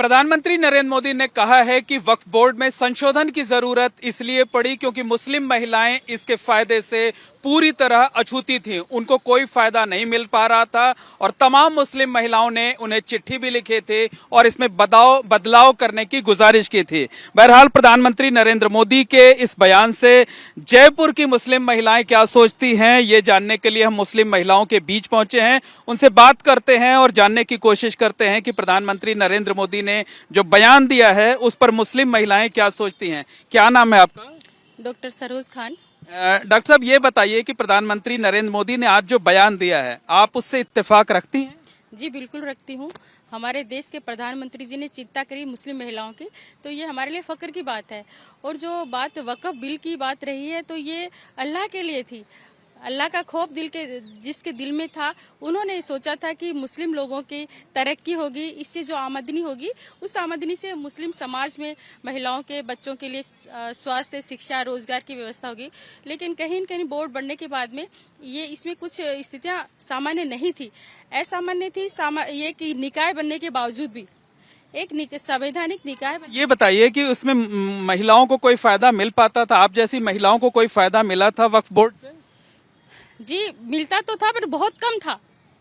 प्रधानमंत्री नरेंद्र मोदी ने कहा है कि वक्फ बोर्ड में संशोधन की जरूरत इसलिए पड़ी क्योंकि मुस्लिम महिलाएं इसके फायदे से पूरी तरह अछूती थीं, उनको कोई फायदा नहीं मिल पा रहा था और तमाम मुस्लिम महिलाओं ने उन्हें चिट्ठी भी लिखे थे और इसमें बदलाव करने की गुजारिश की थी। बहरहाल प्रधानमंत्री नरेंद्र मोदी के इस बयान से जयपुर की मुस्लिम महिलाएं क्या सोचती हैं, ये जानने के लिए हम मुस्लिम महिलाओं के बीच पहुंचे हैं, उनसे बात करते हैं और जानने की कोशिश करते हैं कि प्रधानमंत्री नरेंद्र मोदी ने जो बयान दिया है उस पर मुस्लिम महिलाएं क्या सोचती हैं। क्या नाम है आपका? डॉक्टर सरोज खान। डॉक्टर साहब, ये बताइए कि प्रधानमंत्री नरेंद्र मोदी ने आज जो बयान दिया है, आप उससे इत्तेफाक रखती हैं? जी बिल्कुल रखती हूँ। हमारे देश के प्रधानमंत्री जी ने चिंता करी मुस्लिम महिलाओं की, तो ये हमारे लिए फक्र की बात है। और जो बात वक़्फ़ बिल की बात रही है, तो ये अल्लाह के लिए थी। अल्लाह का खौफ जिसके दिल में था, उन्होंने सोचा था कि मुस्लिम लोगों की तरक्की होगी, इससे जो आमदनी होगी उस आमदनी से मुस्लिम समाज में महिलाओं के बच्चों के लिए स्वास्थ्य, शिक्षा, रोजगार की व्यवस्था होगी। लेकिन कहीं न कहीं बोर्ड बढ़ने के बाद में ये इसमें कुछ स्थितियां सामान्य नहीं थी, असामान्य थी। ये कि निकाय बनने के बावजूद भी एक संवैधानिक निकाय। ये बताइए कि उसमें महिलाओं को कोई फायदा मिल पाता था? आप जैसी महिलाओं को कोई फायदा मिला था वक्फ बोर्ड से? जी मिलता तो था, पर बहुत कम था,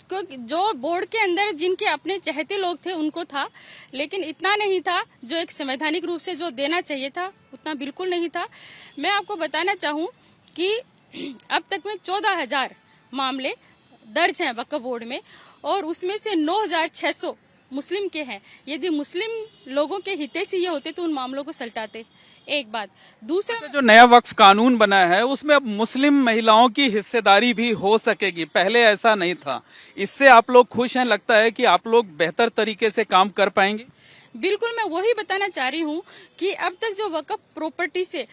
क्योंकि जो बोर्ड के अंदर जिनके अपने चहेते लोग थे उनको था, लेकिन इतना नहीं था जो एक संवैधानिक रूप से जो देना चाहिए था, उतना बिल्कुल नहीं था। मैं आपको बताना चाहूँ कि अब तक में 14,000 मामले दर्ज हैं वक्फ बोर्ड में और उसमें से 9,600 मुस्लिम के हैं। यदि मुस्लिम लोगों के हितैषी ये होते तो उन मामलों को सल्टाते। एक बात। दूसरा, जो नया वक्फ कानून बना है उसमें अब मुस्लिम महिलाओं की हिस्सेदारी भी हो सकेगी, पहले ऐसा नहीं था। इससे आप लोग खुश हैं? लगता है कि आप लोग बेहतर तरीके से काम कर पाएंगे? बिल्कुल, मैं वही बताना चाह रही हूँ कि अब तक जो वक्फ प्रॉपर्टी से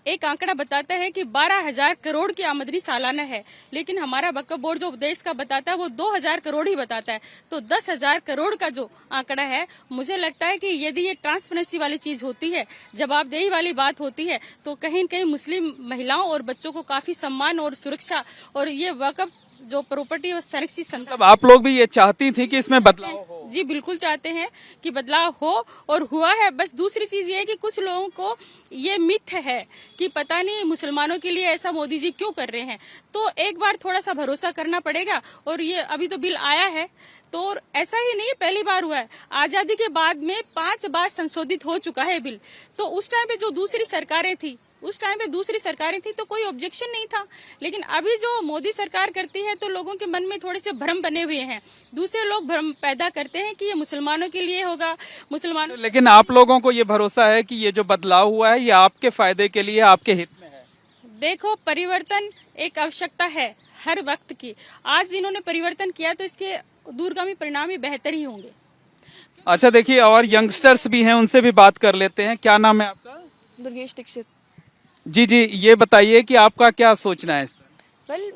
एक आंकड़ा बताता है कि 12,000 करोड़ की आमदनी सालाना है, लेकिन हमारा वक्फ बोर्ड जो देश का बताता है वो 2,000 करोड़ ही बताता है। तो 10,000 करोड़ का जो आंकड़ा है, मुझे लगता है कि यदि ये ट्रांसपेरेंसी वाली चीज होती है, जवाबदेही वाली बात होती है, तो कहीं न कहीं मुस्लिम महिलाओं और बच्चों को काफी सम्मान और सुरक्षा और ये वक्फ जो प्रॉपर्टी और संरक्षित संपत्ति। आप लोग भी ये चाहती थी कि इसमें बदलाव हो? जी बिल्कुल चाहते हैं कि बदलाव हो और हुआ है। बस दूसरी चीज ये है कि कुछ लोगों को ये मिथ है कि पता नहीं मुसलमानों के लिए ऐसा मोदी जी क्यों कर रहे हैं, तो एक बार थोड़ा सा भरोसा करना पड़ेगा। और ये अभी तो बिल आया है, तो ऐसा ही नहीं पहली बार हुआ है, आजादी के बाद में 5 बार संशोधित हो चुका है बिल। तो उस टाइम पे जो दूसरी सरकारें थी तो कोई ऑब्जेक्शन नहीं था, लेकिन अभी जो मोदी सरकार करती है तो लोगों के मन में थोड़े से भ्रम बने हुए हैं। दूसरे लोग भ्रम पैदा करते हैं कि ये मुसलमानों के लिए होगा, मुसलमानों। लेकिन आप लोगों को ये भरोसा है कि ये जो बदलाव हुआ है ये आपके फायदे के लिए, आपके हित में है? देखो, परिवर्तन एक आवश्यकता है हर वक्त की। आज इन्होंने परिवर्तन किया तो इसके दूरगामी परिणाम ही बेहतर ही होंगे। अच्छा, देखिए और यंगस्टर्स भी हैं, उनसे भी बात कर लेते हैं। क्या नाम है आपका? दुर्गेश दीक्षित। जी जी, ये बताइए कि आपका क्या सोचना है इस पर?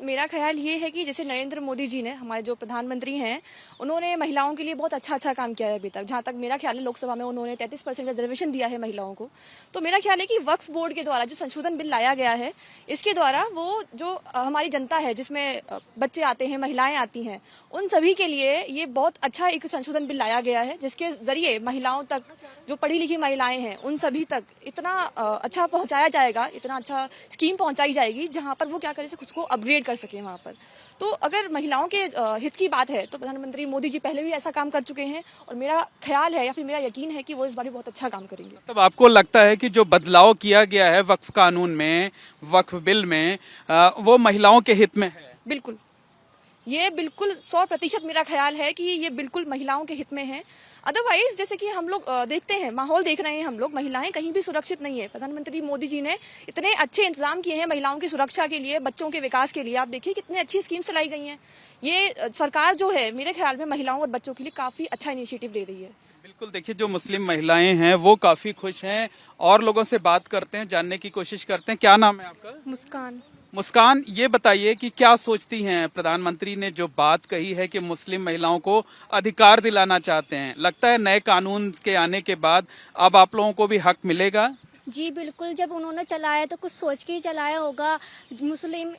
मेरा ख्याल ये है कि जैसे नरेंद्र मोदी जी ने, हमारे जो प्रधानमंत्री हैं, उन्होंने महिलाओं के लिए बहुत अच्छा काम किया है अभी तक। जहाँ तक मेरा ख्याल है, लोकसभा में उन्होंने 33% रिजर्वेशन दिया है महिलाओं को। तो मेरा ख्याल है कि वक्फ बोर्ड के द्वारा जो संशोधन बिल लाया गया है, इसके द्वारा वो जो हमारी जनता है, जिसमें बच्चे आते हैं, महिलाएं आती हैं, उन सभी के लिए ये बहुत अच्छा एक संशोधन बिल लाया गया है, जिसके जरिए महिलाओं तक, जो पढ़ी लिखी महिलाएं हैं, उन सभी तक इतना अच्छा पहुंचाया जाएगा, इतना अच्छा स्कीम पहुंचाई जाएगी, जहां पर वो क्या करें, खुद को अपग्रेड कर सके वहां पर। तो अगर महिलाओं के हित की बात है तो प्रधानमंत्री मोदी जी पहले भी ऐसा काम कर चुके हैं और मेरा ख्याल है या फिर मेरा यकीन है कि वो इस बार भी बहुत अच्छा काम करेंगे। तब आपको लगता है कि जो बदलाव किया गया है वक्फ कानून में, वक्फ बिल में, वो महिलाओं के हित में है? बिल्कुल, ये बिल्कुल 100% मेरा ख्याल है कि ये बिल्कुल महिलाओं के हित में है। अदरवाइज जैसे कि हम लोग देखते हैं, माहौल देख रहे हैं हम लोग, महिलाएं कहीं भी सुरक्षित नहीं है। प्रधानमंत्री मोदी जी ने इतने अच्छे इंतजाम किए हैं महिलाओं की सुरक्षा के लिए, बच्चों के विकास के लिए। आप देखिए कितनी अच्छी स्कीम चलाई गई हैं। ये सरकार जो है, मेरे ख्याल में महिलाओं और बच्चों के लिए काफी अच्छा इनिशिएटिव ले रही है। बिल्कुल, देखिए जो मुस्लिम महिलाएं हैं वो काफी खुश हैं और लोगों से बात करते हैं, जानने की कोशिश करते हैं। क्या नाम है आपका? मुस्कान। मुस्कान, ये बताइए कि क्या सोचती हैं, प्रधानमंत्री ने जो बात कही है कि मुस्लिम महिलाओं को अधिकार दिलाना चाहते हैं, लगता है नए कानून के आने के बाद अब आप लोगों को भी हक मिलेगा? जी बिल्कुल, जब उन्होंने चलाया तो कुछ सोच के ही चलाया होगा। मुस्लिम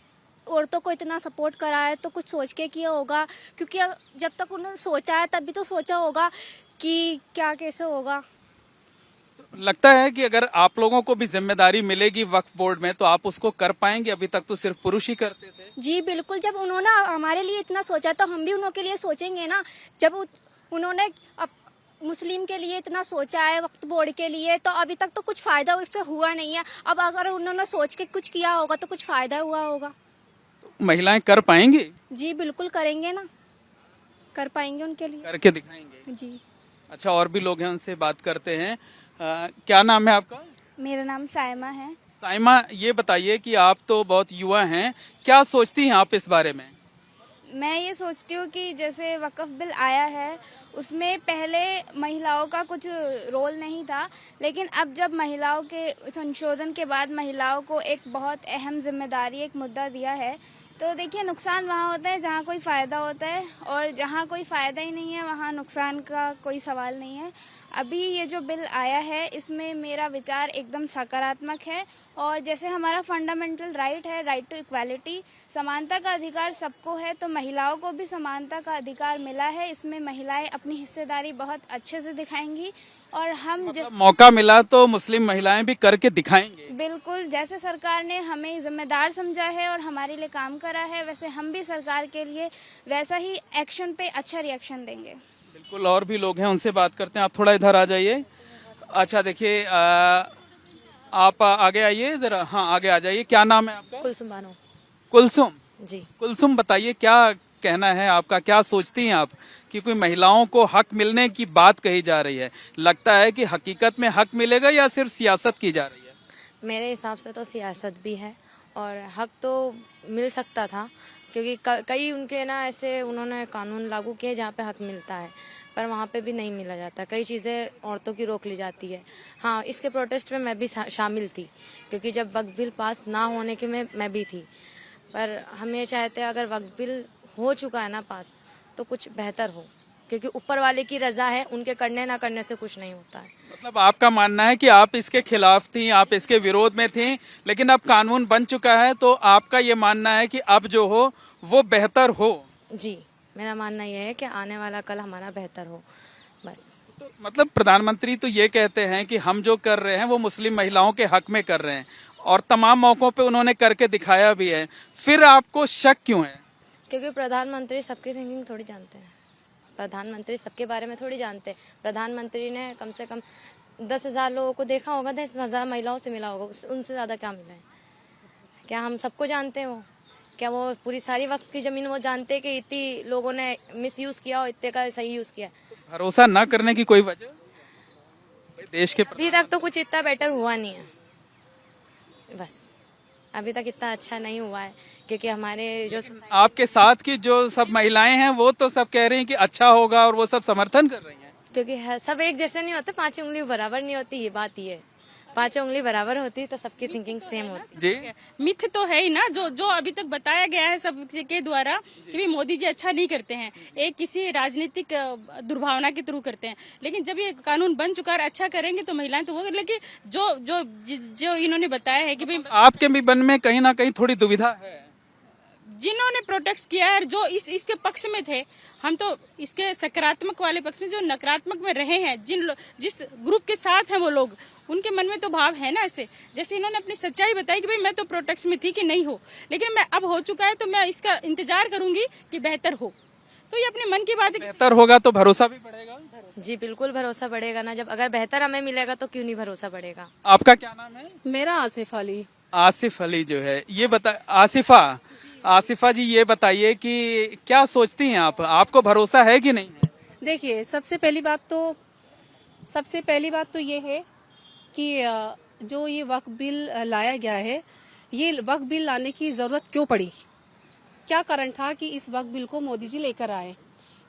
औरतों को इतना सपोर्ट करा है तो कुछ सोच के किया होगा, क्योंकि जब तक उन्होंने सोचा है तभी तो सोचा होगा कि क्या कैसे होगा। लगता है कि अगर आप लोगों को भी जिम्मेदारी मिलेगी वक्फ बोर्ड में तो आप उसको कर पाएंगे? अभी तक तो सिर्फ पुरुष ही करते थे। जी बिल्कुल, जब उन्होंने हमारे लिए इतना सोचा तो हम भी उनके लिए सोचेंगे ना। जब उन्होंने मुस्लिम के लिए इतना सोचा है वक्फ बोर्ड के लिए, तो अभी तक तो कुछ फायदा उससे हुआ नहीं है। अब अगर उन्होंने सोच के कुछ किया होगा तो कुछ फायदा हुआ होगा। महिलाएं कर पाएंगी? जी बिल्कुल करेंगे ना, कर पाएंगे उनके लिए। करके दिखाएंगे। जी। अच्छा, और भी लोग हैं, उनसे बात करते हैं। क्या नाम है आपका? मेरा नाम साइमा है। साइमा, ये बताइए कि आप तो बहुत युवा हैं, क्या सोचती हैं आप इस बारे में? मैं ये सोचती हूँ कि जैसे वक्फ बिल आया है उसमें पहले महिलाओं का कुछ रोल नहीं था, लेकिन अब जब महिलाओं के संशोधन के बाद महिलाओं को एक बहुत अहम जिम्मेदारी, एक मुद्दा दिया है, तो देखिए नुकसान वहाँ होता है जहाँ कोई फ़ायदा होता है, और जहाँ कोई फ़ायदा ही नहीं है वहाँ नुकसान का कोई सवाल नहीं है। अभी ये जो बिल आया है इसमें मेरा विचार एकदम सकारात्मक है, और जैसे हमारा फंडामेंटल राइट है, राइट टू इक्वालिटी, समानता का अधिकार सबको है, तो महिलाओं को भी समानता का अधिकार मिला है। इसमें महिलाएं अपनी हिस्सेदारी बहुत अच्छे से दिखाएंगी, और हम मतलब मौका मिला तो मुस्लिम महिलाएं भी करके दिखाएंगे। बिल्कुल, जैसे सरकार ने हमें जिम्मेदार समझा है और हमारे लिए काम करा है, वैसे हम भी सरकार के लिए वैसा ही एक्शन पे अच्छा रिएक्शन देंगे। बिल्कुल, और भी लोग हैं, उनसे बात करते हैं। आप थोड़ा इधर आ जाइए। अच्छा, देखिए, आप आगे आइए जरा। हाँ, आगे आ जाइए। क्या नाम है आपका? कुलसुम बानो। कुलसुम जी। कुलसुम, बताइए क्या कहना है आपका, क्या सोचती हैं आप कि कोई महिलाओं को हक मिलने की बात कही जा रही है? लगता है कि हकीकत में हक मिलेगा या सिर्फ सियासत की जा रही है? मेरे हिसाब से तो सियासत भी है, और हक तो मिल सकता था, क्योंकि कई उनके ना ऐसे उन्होंने कानून लागू किए जहाँ पे हक मिलता है, पर वहाँ पे भी नहीं मिला जाता। कई चीज़ें औरतों की रोक ली जाती है। हाँ, इसके प्रोटेस्ट में मैं भी शामिल थी, क्योंकि जब वक्फ बिल पास ना होने के में मैं भी थी। पर हम ये चाहते हैं अगर वक्फ बिल हो चुका है ना पास, तो कुछ बेहतर हो, क्योंकि ऊपर वाले की रजा है, उनके करने ना करने से कुछ नहीं होता है। मतलब आपका मानना है कि आप इसके खिलाफ थी, आप इसके विरोध में थी, लेकिन अब कानून बन चुका है तो आपका ये मानना है कि अब जो हो वो बेहतर हो? जी, मेरा मानना यह है कि आने वाला कल हमारा बेहतर हो, बस। तो मतलब प्रधानमंत्री तो ये कहते हैं कि हम जो कर रहे हैं वो मुस्लिम महिलाओं के हक में कर रहे हैं, और तमाम मौकों पे उन्होंने करके दिखाया भी है, फिर आपको शक क्यों है? क्योंकि प्रधानमंत्री सबकी थिंकिंग थोड़ी जानते हैं। प्रधानमंत्री सबके बारे में थोड़ी जानते हैं। प्रधानमंत्री ने कम से कम 10,000 लोगों को देखा होगा, 10,000 महिलाओं से मिला होगा, उनसे ज़्यादा क्या मिला है? क्या हम सबको जानते हैं? वो क्या वो पूरी सारी वक्त की ज़मीन वो जानते हैं कि इतनी लोगों ने मिसयूज़ किया और इतने का सही यूज़ किया? भरोसा ना करने की कोई वजह? देश के अभी तक तो कुछ इतना बेटर हुआ नहीं है, बस अभी तक इतना अच्छा नहीं हुआ है, क्योंकि हमारे जो आपके साथ की जो सब महिलाएं हैं वो तो सब कह रही हैं कि अच्छा होगा, और वो सब समर्थन कर रही हैं। क्योंकि सब एक जैसे नहीं होते, 5 उंगली बराबर नहीं होती, ये बात ये है। 5 उंगली बराबर होती तो सबकी थिंकिंग सेम होती। जी, मिथ तो है ही ना, जो अभी तक बताया गया है सबके द्वारा कि भी मोदी जी अच्छा नहीं करते हैं, एक किसी राजनीतिक दुर्भावना के थ्रू करते हैं। लेकिन जब ये कानून बन चुका है, अच्छा करेंगे तो महिलाएं तो वो, लेकिन जो इन्होंने बताया है कि भाई आपके भी मन में कहीं ना कहीं थोड़ी दुविधा है? जिन्होंने प्रोटेस्ट किया है, जो इसके पक्ष में थे, हम तो इसके सकारात्मक वाले पक्ष में, जो नकारात्मक में रहे हैं, जिस ग्रुप के साथ हैं वो लोग, उनके मन में तो भाव है ना ऐसे। जैसे इन्होंने अपनी सच्चाई बताई कि भाई मैं तो प्रोटेस्ट में थी कि नहीं हो, लेकिन मैं अब हो चुका है तो मैं इसका इंतजार करूंगी कि बेहतर हो। तो ये अपने मन की बात है। बेहतर होगा तो भरोसा भी बढ़ेगा। जी बिल्कुल, भरोसा बढ़ेगा ना। जब अगर बेहतर हमें मिलेगा तो क्यों नहीं भरोसा बढ़ेगा। आपका क्या नाम है? मेरा आसिफ अली। आसिफ अली जो है, ये बता, आसिफा जी, ये बताइए कि क्या सोचती हैं आप, आपको भरोसा है कि नहीं है? देखिए, सबसे पहली बात तो ये है कि जो ये वक्फ बिल लाया गया है, ये वक्फ बिल लाने की ज़रूरत क्यों पड़ी? क्या कारण था कि इस वक्फ बिल को मोदी जी लेकर आए?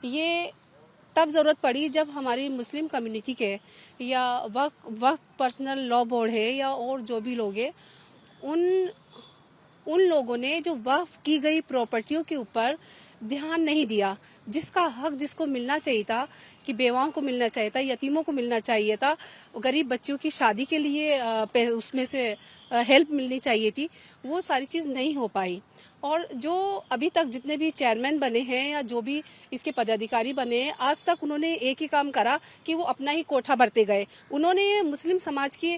ये तब ज़रूरत पड़ी जब हमारी मुस्लिम कम्युनिटी के या वक्फ पर्सनल लॉ बोर्ड है या और जो भी लोग हैं, उन लोगों ने जो वक्फ की गई प्रॉपर्टियों के ऊपर ध्यान नहीं दिया, जिसका हक जिसको मिलना चाहिए था। कि बेवाओं को मिलना चाहिए था, यतीमों को मिलना चाहिए था, गरीब बच्चों की शादी के लिए उसमें से हेल्प मिलनी चाहिए थी, वो सारी चीज़ नहीं हो पाई। और जो अभी तक जितने भी चेयरमैन बने हैं या जो भी इसके पदाधिकारी बने हैं, आज तक उन्होंने एक ही काम करा कि वो अपना ही कोठा भरते गए। उन्होंने मुस्लिम समाज के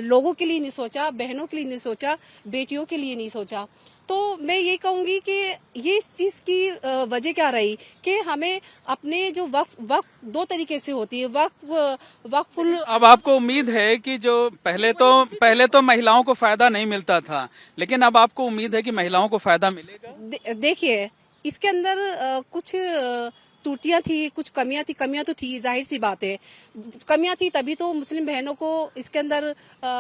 लोगों के लिए नहीं सोचा, बहनों के लिए नहीं सोचा, बेटियों के लिए नहीं सोचा। तो मैं ये कहूँगी कि ये इस चीज़ की वजह क्या रही कि हमें अपने जो वक्फ दो तरीके से होती है, वक्फुल। अब आपको उम्मीद है कि जो पहले तो महिलाओं को फायदा नहीं मिलता था, लेकिन अब आपको उम्मीद है कि महिलाओं को फायदा मिलेगा? देखिए, इसके अंदर कुछ त्रुटियां थी, कुछ कमियां थी। कमियां तो थी, जाहिर सी बात है, कमियां थी, तभी तो मुस्लिम बहनों को इसके अंदर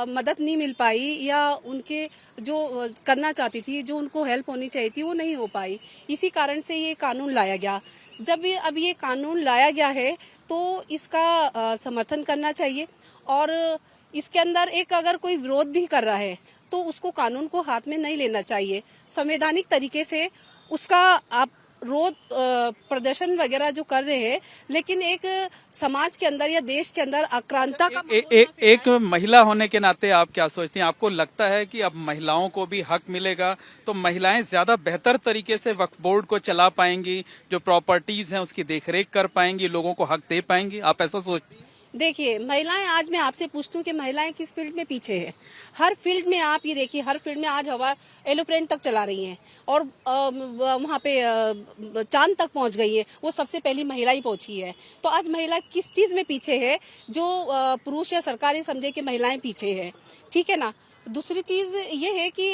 मदद नहीं मिल पाई, या उनके जो करना चाहती थी, जो उनको हेल्प होनी चाहिए थी, वो नहीं हो पाई। इसी कारण से ये कानून लाया गया। जब अब ये कानून लाया गया है तो इसका समर्थन करना चाहिए, और इसके अंदर एक अगर कोई विरोध भी कर रहा है तो उसको कानून को हाथ में नहीं लेना चाहिए। संवैधानिक तरीके से उसका आप रोध प्रदर्शन वगैरह जो कर रहे हैं, लेकिन एक समाज के अंदर या देश के अंदर आक्रांता का एक महिला होने के नाते आप क्या सोचती हैं? आपको लगता है कि अब महिलाओं को भी हक मिलेगा तो महिलाएं ज्यादा बेहतर तरीके से वक्फ बोर्ड को चला पाएंगी, जो प्रॉपर्टीज हैं उसकी देखरेख कर पाएंगी, लोगों को हक दे पाएंगी? आप ऐसा सोचती हैं? देखिए, महिलाएं, आज मैं आपसे पूछती हूँ कि महिलाएं किस फील्ड में पीछे है? हर फील्ड में आप ये देखिए, हर फील्ड में आज हवा एरोप्लेन तक चला रही हैं, और वहाँ पे चांद तक पहुँच गई है, वो सबसे पहली महिला ही पहुँची है। तो आज महिला किस चीज़ में पीछे है जो पुरुष या सरकार ये समझे कि महिलाएं पीछे है? ठीक है ना। दूसरी चीज ये है कि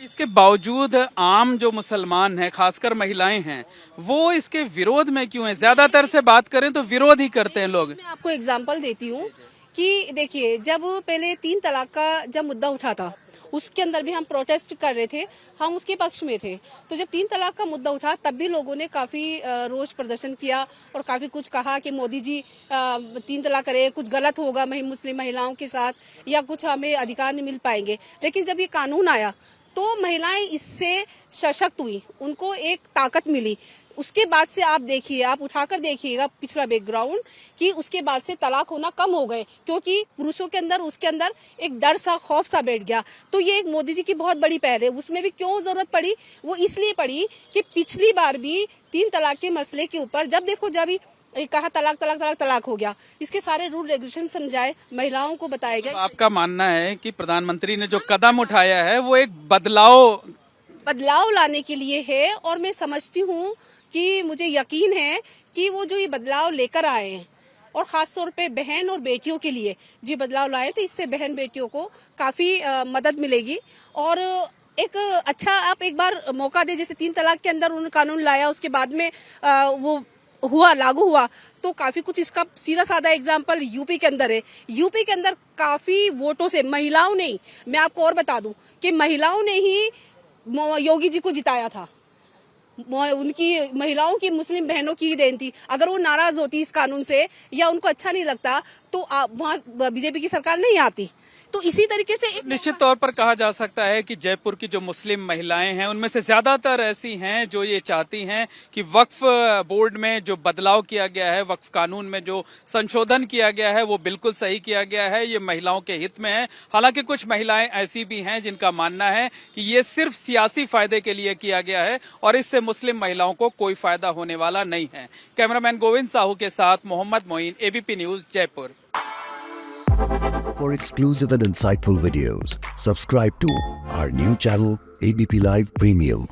इसके बावजूद आम जो मुसलमान हैं, खासकर महिलाएं हैं, वो इसके विरोध में क्यों हैं? ज्यादातर से बात करें तो विरोध ही करते हैं लोग। मैं आपको एग्जांपल देती हूँ कि देखिए, जब पहले 3 तलाक का जब मुद्दा उठा था, उसके अंदर भी हम प्रोटेस्ट कर रहे थे, हम उसके पक्ष में थे। तो जब 3 तलाक का मुद्दा उठा, तब भी लोगों ने काफी रोष प्रदर्शन किया और काफी कुछ कहा कि मोदी जी 3 तलाक करे, कुछ गलत होगा मुस्लिम महिलाओं के साथ, या कुछ हमें अधिकार नहीं मिल पाएंगे। लेकिन जब ये कानून आया तो महिलाएं इससे सशक्त हुई, उनको एक ताकत मिली। उसके बाद से आप देखिए, आप उठाकर देखिएगा पिछला बैकग्राउंड, कि उसके बाद से तलाक होना कम हो गए, क्योंकि पुरुषों के अंदर उसके अंदर एक डर सा, खौफ सा बैठ गया। तो ये एक मोदी जी की बहुत बड़ी पहल है। उसमें भी क्यों जरूरत पड़ी? वो इसलिए पड़ी कि पिछली बार भी 3 तलाक के मसले के ऊपर जब देखो, जब कहा तलाक हो गया, इसके सारे रूल रेगुलेशन समझाए, महिलाओं को बताया गया। आपका मानना है कि प्रधानमंत्री ने जो कदम उठाया है वो एक बदलाव लाने के लिए है, और मैं समझती हूँ कि मुझे यकीन है कि वो जो ये बदलाव लेकर आए हैं, और खास तौर पे बहन और बेटियों के लिए जो बदलाव लाए, तो इससे बहन बेटियों को काफी मदद मिलेगी। और एक अच्छा, आप एक बार मौका दे, जैसे 3 तलाक के अंदर उन्होंने कानून लाया, उसके बाद में वो लागू हुआ, तो काफी कुछ, इसका सीधा साधा एग्जांपल यूपी के अंदर है। यूपी के अंदर काफी वोटों से महिलाओं ने, मैं आपको और बता दूं कि महिलाओं ने ही योगी जी को जिताया था। उनकी, महिलाओं की, मुस्लिम बहनों की ही देन थी। अगर वो नाराज होती इस कानून से, या उनको अच्छा नहीं लगता, तो वहाँ बीजेपी की सरकार नहीं आती। तो इसी तरीके से निश्चित तौर पर कहा जा सकता है कि जयपुर की जो मुस्लिम महिलाएं हैं, उनमें से ज्यादातर ऐसी हैं जो ये चाहती हैं कि वक्फ बोर्ड में जो बदलाव किया गया है, वक्फ कानून में जो संशोधन किया गया है, वो बिल्कुल सही किया गया है, ये महिलाओं के हित में है। हालांकि कुछ महिलाएं ऐसी भी हैं जिनका मानना है कि ये सिर्फ सियासी फायदे के लिए किया गया है और इससे मुस्लिम महिलाओं को कोई फायदा होने वाला नहीं है। कैमरामैन गोविंद साहू के साथ Mohammad Moin, ABP News, Jaipur. For exclusive and insightful videos, subscribe to our new channel, ABP Live Premium.